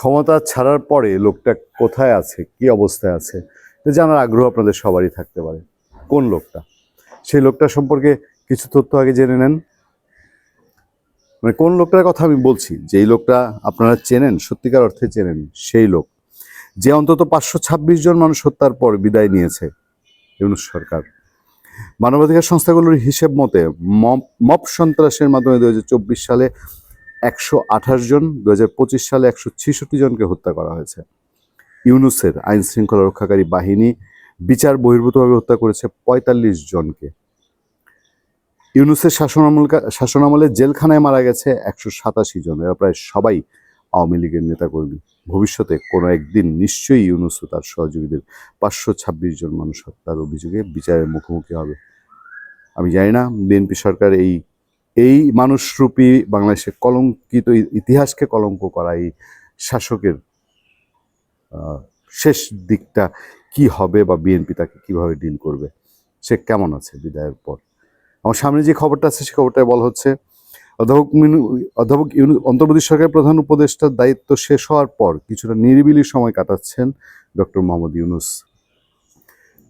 ক্ষমতা ছাড়ার পরে লোকটা কোথায় আছে, কি অবস্থায় আছে এটা জানার আগ্রহ আপনাদের সবারই থাকতে পারে। কোন লোকটা, সেই লোকটা সম্পর্কে কিছু তথ্য আগে জেনে নেন। মানে কোন লোকটার কথা আমি বলছি, যেই লোকটা আপনারা চেনেন, সত্যিকার অর্থে চেনেন, সেই লোক যে অন্তত 526 জন মানুষ হত্যার পর বিদায় নিয়েছে ইউনূস সরকার। মানবাধিকার সংস্থাগুলোর হিসেব মতে মব সন্ত্রাসের মাধ্যমে 2024 সালে 128 জন, 2025 সালে 166 জনকে হত্যা করা হয়েছে। ইউনূসের আইন শৃঙ্খলা রক্ষাকারী বাহিনী বিচার বহির্ভূতভাবে হত্যা করেছে 45 জনকে। ইউনূসের শাসনামলে জেলখানায় মারা গেছে 187 জন, এরা প্রায় সবাই আওয়ামী লীগের নেতাকর্মী। ভবিষ্যতে কোনো একদিন নিশ্চয়ই ইউনূস ও তার সহযোগীদের 526 জন মানুষ হত্যার অভিযোগে বিচারের মুখোমুখি হবে। আমি জানি না বিএনপি সরকার এই মানুষরূপী বাংলাদেশের কলঙ্কিত ইতিহাসকে কলঙ্ক করা এই শাসকের শেষ দিকটা কি হবে, বা বিএনপি তাকে কিভাবে ডিল করবে, সে কেমন আছে বিদায়ের পর। আমার সামনে যে খবরটা আছে সে খবরটায় বলা হচ্ছে অধ্যাপক অন্তর্বর্তী সরকারের প্রধান উপদেষ্টার দায়িত্ব শেষ হওয়ার পর কিছুটা নিরিবিলি সময় কাটাচ্ছেন ডক্টর মোহাম্মদ ইউনূস।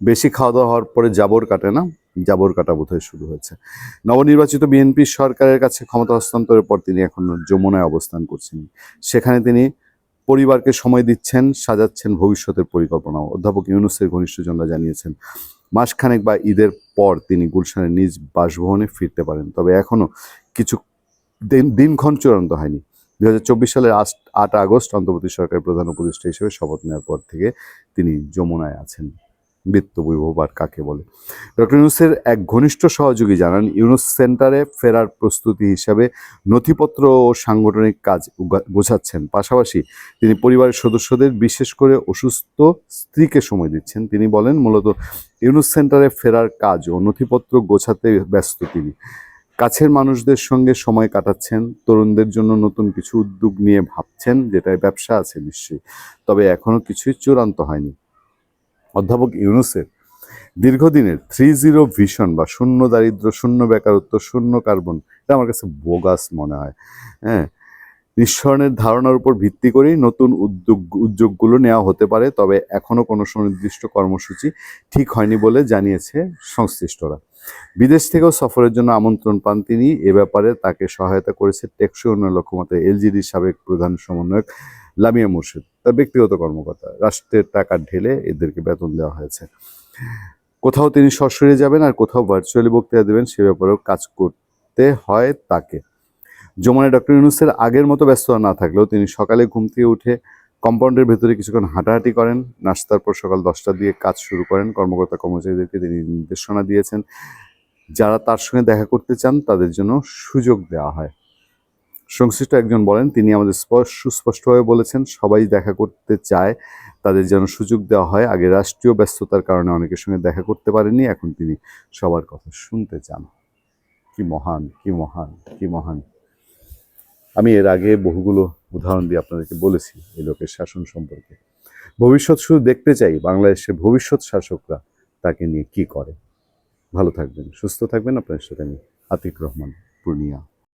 বেশি খাওয়া দাওয়া হওয়ার পরে জাবর কাটে না, জাবর কাটা বোধহয় শুরু হয়েছে। নবনির্বাচিত বিএনপি সরকারের কাছে ক্ষমতা হস্তান্তরের পর তিনি এখন যমুনায় অবস্থান করছেন। সেখানে তিনি পরিবারকে সময় দিচ্ছেন, সাজাচ্ছেন ভবিষ্যতের পরিকল্পনা। অধ্যাপক ইউনূসের ঘনিষ্ঠজনরা জানিয়েছেন মাসখানেক বা ঈদের পর তিনি গুলশানের নিজ বাসভবনে ফিরতে পারেন। তবে এখনও কিছু দিনক্ষণ চূড়ান্ত হয়নি। 2024 সালের 8 আগস্ট অন্তর্বর্তী সরকারের প্রধান উপদেষ্টা হিসেবে শপথ নেওয়ার পর থেকে তিনি যমুনায় আছেন। বৃত্ত বৈভব আর কাকে বলে। ডক্টর ইউনূসের এক ঘনিষ্ঠ সহযোগী জানান, ইউনূস সেন্টারে ফেরার প্রস্তুতি হিসাবে নথিপত্র ও সাংগঠনিক কাজ গোছাচ্ছেন। পাশাপাশি তিনি পরিবারের সদস্যদের, বিশেষ করে অসুস্থ স্ত্রীকে সময় দিচ্ছেন। তিনি বলেন, মূলত ইউনূস সেন্টারে ফেরার কাজ ও নথিপত্র গোছাতে ব্যস্ত তিনি। কাছের মানুষদের সঙ্গে সময় কাটাচ্ছেন, তরুণদের জন্য নতুন কিছু উদ্যোগ নিয়ে ভাবছেন, যেটায় ব্যবসা আছে নিশ্চয়ই, তবে এখনো কিছুই চূড়ান্ত হয়নি। অধ্যাপক ইউনূসের দীর্ঘদিনের 3-0 ভিশন বা শূন্য দারিদ্র, শূন্য বেকারত্ব, শূন্য কার্বন, এটা আমার কাছে বোগাস মনে হয়। হ্যাঁ, নিঃসরণের ধারণার উপর ভিত্তি করেই নতুন উদ্যোগগুলো নেওয়া হতে পারে, তবে এখনো কোনো সুনির্দিষ্ট কর্মসূচি ঠিক হয়নি বলে জানিয়েছে সংশ্লিষ্টরা। বিদেশ থেকেও সফরের জন্য আমন্ত্রণ পান তিনি। এ ব্যাপারে তাকে সহায়তা করেছে টেকসই উন্নয়ন লক্ষ্যমাত্রা এলজিডির সাবেক প্রধান সমন্বয়ক লামিয়া মুর্শেদ, তার ব্যক্তিগত কর্মকর্তা। রাষ্ট্রের টাকা ঢেলে এদেরকে বেতন দেওয়া হয়েছে। কোথাও তিনি সরাসরি যাবেন, আর কোথাও ভার্চুয়ালি বক্তৃতা দেবেন, সে ব্যাপারেও কাজ করতে হয় তাকে। যমুনায় ডক্টর ইউনূসের আগের মতো ব্যস্ততা না থাকলেও তিনি সকালে ঘুম থেকে উঠে কম্পাউন্ডের ভেতরে কিছুক্ষণ হাঁটাহাঁটি করেন। নাস্তার পর সকাল 10টা দিয়ে কাজ শুরু করেন। কর্মকর্তা কর্মচারীদেরকে তিনি নির্দেশনা দিয়েছেন, যারা তার সঙ্গে দেখা করতে চান তাদের জন্য সুযোগ দেওয়া হয়। সংশ্লিষ্ট একজন বলেন, তিনি আমাদের সুস্পষ্টভাবে বলেছেন, সবাই দেখা করতে চায়, তাদের যেন সুযোগ দেওয়া হয়। আগে রাষ্ট্রীয় ব্যস্ততার কারণে অনেকের সঙ্গে দেখা করতে পারেননি, এখন তিনি সবার কথা শুনতে চান। কি মহান, কি মহান, কি মহান! আমি এর আগে বহুগুলো উদাহরণ দিয়ে আপনাদেরকে বলেছি এই লোকের শাসন সম্পর্কে। ভবিষ্যৎ শুধু দেখতে চাই, বাংলাদেশের ভবিষ্যৎ শাসকরা তাকে নিয়ে কি করে। ভালো থাকবেন, সুস্থ থাকবেন। আপনার সাথে আমি আতিক রহমান, পূর্ণিয়া।